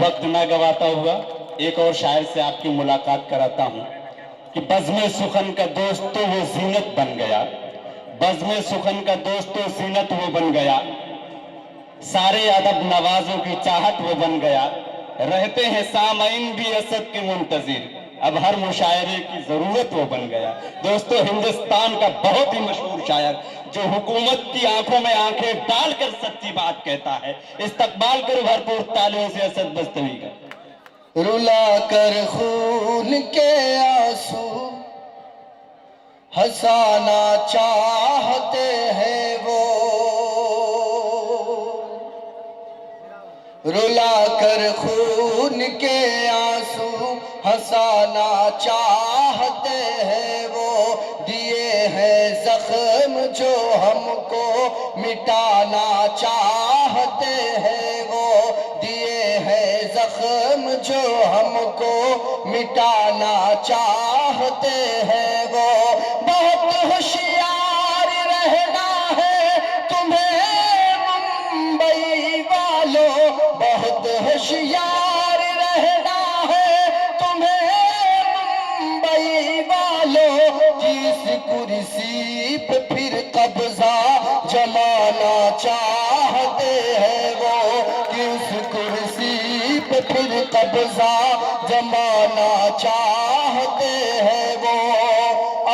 वक्त ना गवाता हुआ एक और शायर से आपकी मुलाकात कराता हूँ कि बज़्म सुखन का दोस्त तो वो जीनत बन गया, बज़्म सुखन का दोस्त तो जीनत वो बन गया, सारे अदब नवाजों की चाहत वो बन गया, रहते हैं सामईन भी असद के मुंतजिर, अब हर मुशायरे की जरूरत वो बन गया। दोस्तों, हिंदुस्तान का बहुत ही मशहूर शायर जो हुकूमत की आंखों में आंखें डालकर सच्ची बात कहता है, इस्तकबाल करो भरपूर तालियों से असद बस्तवी का। रुला कर खून के आंसू हंसाना चाहते हैं वो, रुला कर खून के आंसू हंसाना चाहते हैं वो, दिए हैं जख्म जो हमको मिटाना चाहते हैं वो, दिए हैं जख्म जो हमको मिटाना चाहते हैं वो। बहुत होशियार रहना है तुम्हें मुंबई वालों, बहुत होशियार रहना है तुम्हें मुंबई वालों, जिस कुर्सी पे फिर कब्जा जमाना चाहते हैं वो, किस कुर्सी पे फिर कब्जा जमाना चाहते हैं वो।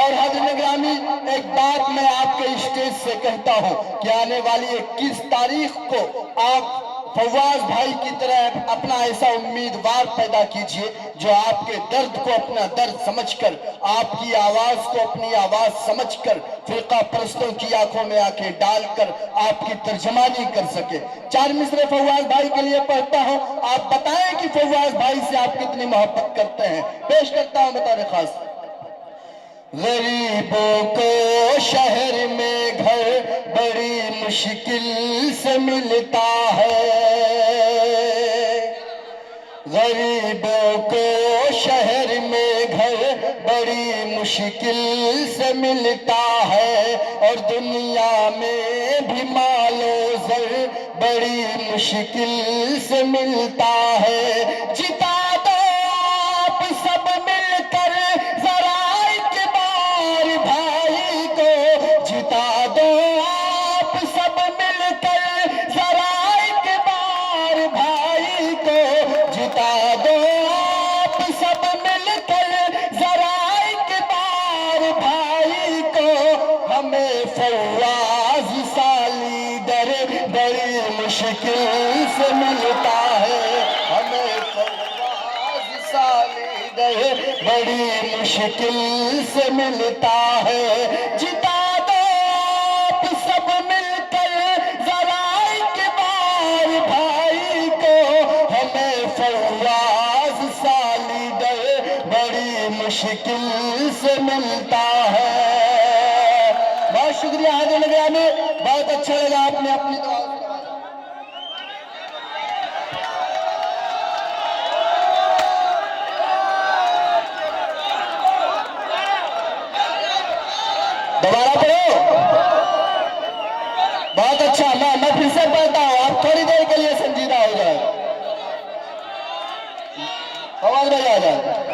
और हज़रत ग्रामी, एक बात मैं आपके स्टेज से कहता हूं कि आने वाली 21 तारीख को आप फवाज भाई की तरह अपना ऐसा उम्मीदवार पैदा कीजिए जो आपके दर्द को अपना दर्द समझकर, आपकी आवाज को अपनी आवाज समझकर, फिरका परस्तों की आंखों में आंखें डालकर आपकी तर्जमानी कर सके। 4 मिसरे फवाज भाई के लिए पढ़ता हूं, आप बताएं कि फवाज भाई से आप कितनी मोहब्बत करते हैं। पेश करता हूं बतौर खास। गरीबों को शहर में घर बड़ी मुश्किल से मिलता है, गरीबों को शहर में घर बड़ी मुश्किल से मिलता है, और दुनिया में भी मालो ज़र बड़ी मुश्किल से मिलता है। जिता दो आप सब मिलकर जरा एक बार भाई को, जिता दो आप सब मिलकर जरा एक बार भाई को, जिता दो आप सब मिलकर जरा एक बार भाई को। हमें फवाज सा लीडर बड़ी मुश्किल से मिलता है, हमें फवाज सा लीडर बड़ी मुश्किल से मिलता है। जिता दो आप सब मिलकर जरा एक बार भाई को, हमें फवाज सा लीडर बड़ी मुश्किल से मिलता है। बहुत शुक्रिया हाजिर लगा में, बहुत अच्छा लगा आपने अपनी दुआ। दोबारा पढ़ो, बहुत अच्छा। मैं फिर से पढ़ता हूँ, आप थोड़ी देर के लिए संजीदा हो जाए, आवाज में आ जाए।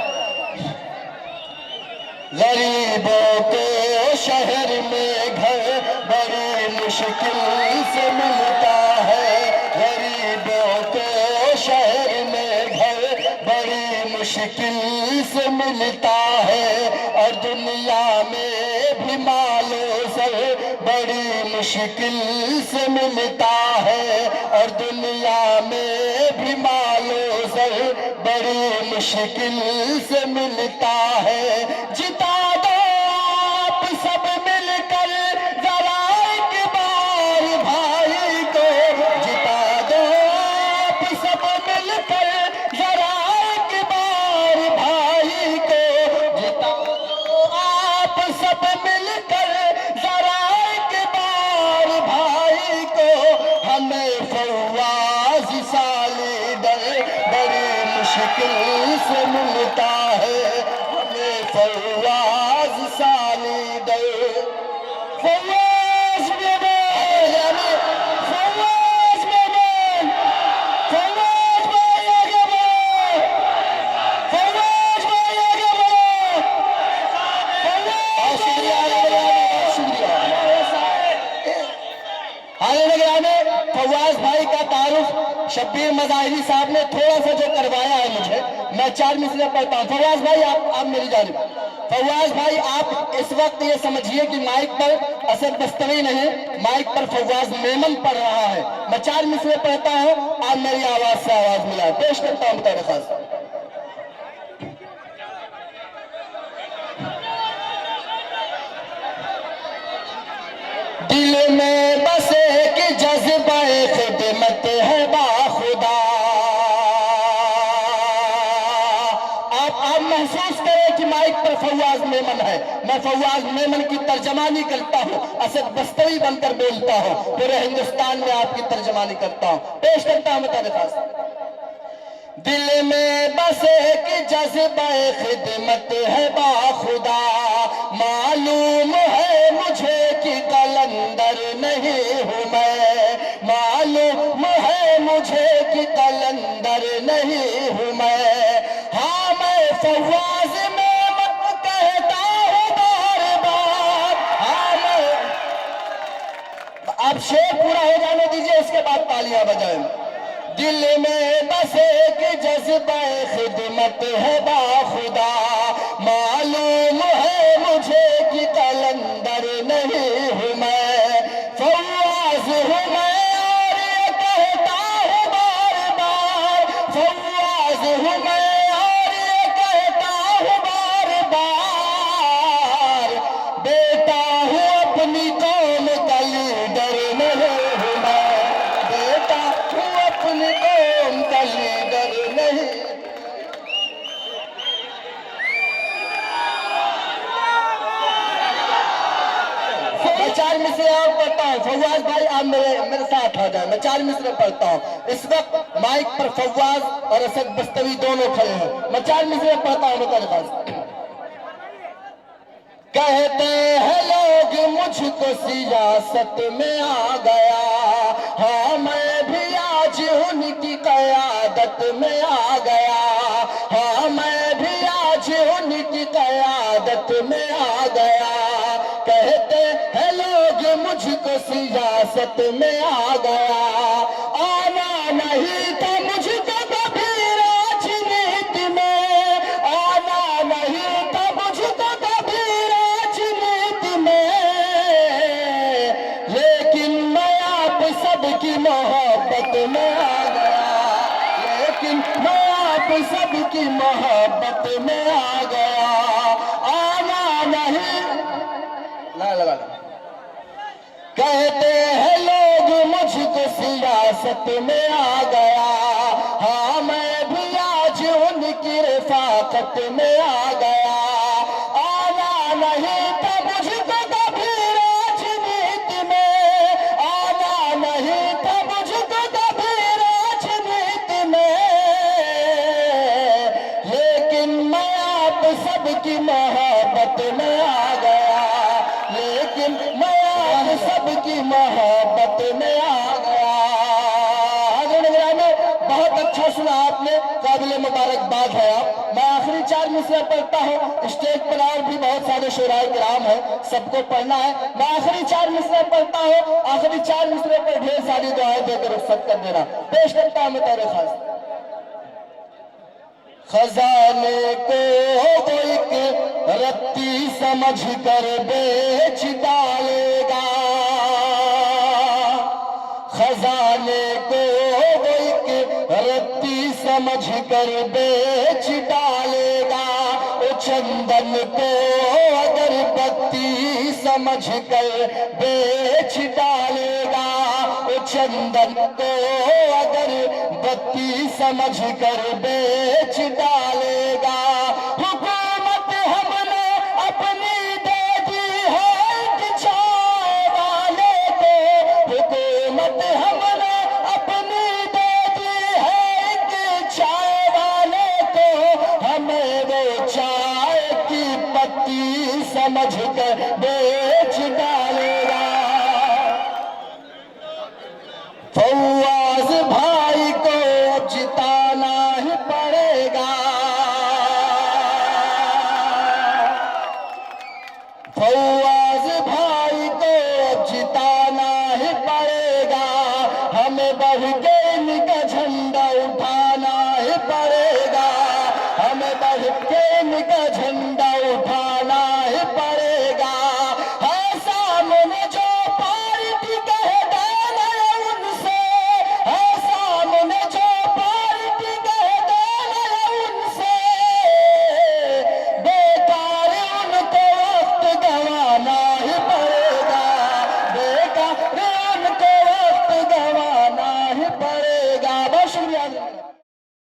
गरीबों को शहर में घर बड़ी मुश्किल से मिलता है, गरीबों को शहर में घर बड़ी मुश्किल से मिलता है, और दुनिया में भी मालो ज़र बड़ी मुश्किल से मिलता है, और दुनिया में भी मालो ज़र बड़ी मुश्किल से मिलता है। जिता दो आप सब मिलकर जरा एक बार भाई को, जिता दो आप सब मिलकर जरा एक बार भाई को, जिता दो आप सब मिलकर जरा एक बार भाई को। हमें फवाज सा लीडर बड़ी मुश्किल से मिलता है, हमें फवाज सा लीडर, फवाज मेमन, फवाज मेमन, फवाज भाई आगे फवाज भाई का तारुफ शब्बीर मज़ाहिरी साहब ने थोड़ा सा जो करवाया है मुझे, मैं 4 मिसरे पढ़ता हूँ। फवाज भाई आप मेरी जानिब। फवाज भाई आप इस वक्त ये समझिए कि माइक पर असद बस्तवी नहीं, माइक पर फवाज मेमन पढ़ रहा है। मैं 4 मिसरे पढ़ता हूँ, आप मेरी आवाज से आवाज मिलाएं। पेश करता हूँ बतौर खास। दिल में बसे कि जज्बा खिदमत है बाखुदा। आप महसूस करें कि माइक पर फवाज मेमन है। मैं फवाज मेमन की तर्जमानी करता हूँ, असद बस्तवी बनकर बोलता हूँ, पूरे हिंदुस्तान में आपकी तर्जमानी करता हूँ। पेश करता हूँ बता खास। दिल में बसे कि जज्बा खिदमत है बाखुदा। मालूम है मुझे कि कलंदर नहीं हूँ मैं, मालूम है मुझे कि कलंदर नहीं हूँ मैं। हाँ मैं फवाज मेमन कहता हूँ बार बार। हाँ मैं, अब शेर पूरा हो जाने दीजिए, उसके बाद तालियां बजाएं। दिल में बसे कि जज्बा खिदमत है बाखुदा। मालूम है मुझे कि कलंदर नहीं हूँ मैं, फवाज हूँ मैं और ये कहता हूँ बार बार। फवाज हूँ मैं और ये कहता हूँ बार बार। बेटा हूँ अपनी कौम का लीडर नहीं हूँ मैं, बेटा हूँ अपनी कौम का लीडर नहीं। मैं 4 मिसरे और पढ़ता हूँ। फवाज भाई आप मेरे साथ आ जाए। मैं 4 मिसरे पढ़ता हूँ। इस वक्त माइक पर फवाज और असद बस्तवी दोनों खड़े हैं। मैं 4 मिसरे पढ़ता हूँ बता खास। कहते हैं लोग मुझको सियासत में आ गया, हाँ मैं भी आज उनकी क़यादत में आ गया। हाँ मैं भी आज उनकी क़यादत में आ गया। कहते हैं लोग मुझको सियासत में आ गया। आना नहीं था मुझको कभी राजनीति में, आना नहीं था मुझको कभी राजनीति में। लेकिन मैं आप सबकी मोहब्बत में आ गया, लेकिन मैं आप सबकी मोहब्बत में आ गया। आना नहीं ला लगा ला। कहते हैं लोग मुझको सियासत में आ गया, हाँ मैं भी आज उनकी रफ़ाक़त में आ गया। आना नहीं था मुझको कभी राजनीति में, आना नहीं था मुझको कभी राजनीति में। लेकिन मैं आप सबकी मोहब्बत में आ गया, लेकिन मैं आप सबकी मोहब्बत में आ गया। बहुत अच्छा सुना आपने, काबिल मुबारकबाद है आप। मैं आखिरी 4 मिसरे पढ़ता हूँ। स्टेज पर और भी बहुत सारे शुराए किराम हैं, सबको पढ़ना है। मैं आखिरी 4 मिसरे पढ़ता हूँ। आखिरी 4 मिसरे पर ढेर सारी दुआएं देकर रुखसत कर देना। पेश करता हूँ मैं तेरे खास। खजाने को एक रत्ती समझ कर बेच डालेगा, खजाने को एक रत्ती समझ कर बेच डालेगा। ओ चंदन को अगरबत्ती समझ कर बेच डालेगा, ओ चंदन को अगरबत्ती समझ कर बेच डालेगा। हुकूमत हमने अपनी दे दी है कि चाय वाले को, हुकूमत हमने अपनी दे दी है कि चाय वाले को। हमें वो चाय की पत्ती समझ कर बेच डालेगा। फवाज भाई को जिताना ही पड़ेगा, फवाज भाई को जिताना ही पड़ेगा। हमें ہمیں بڑھ کے ان کا جھنڈا اٹھانا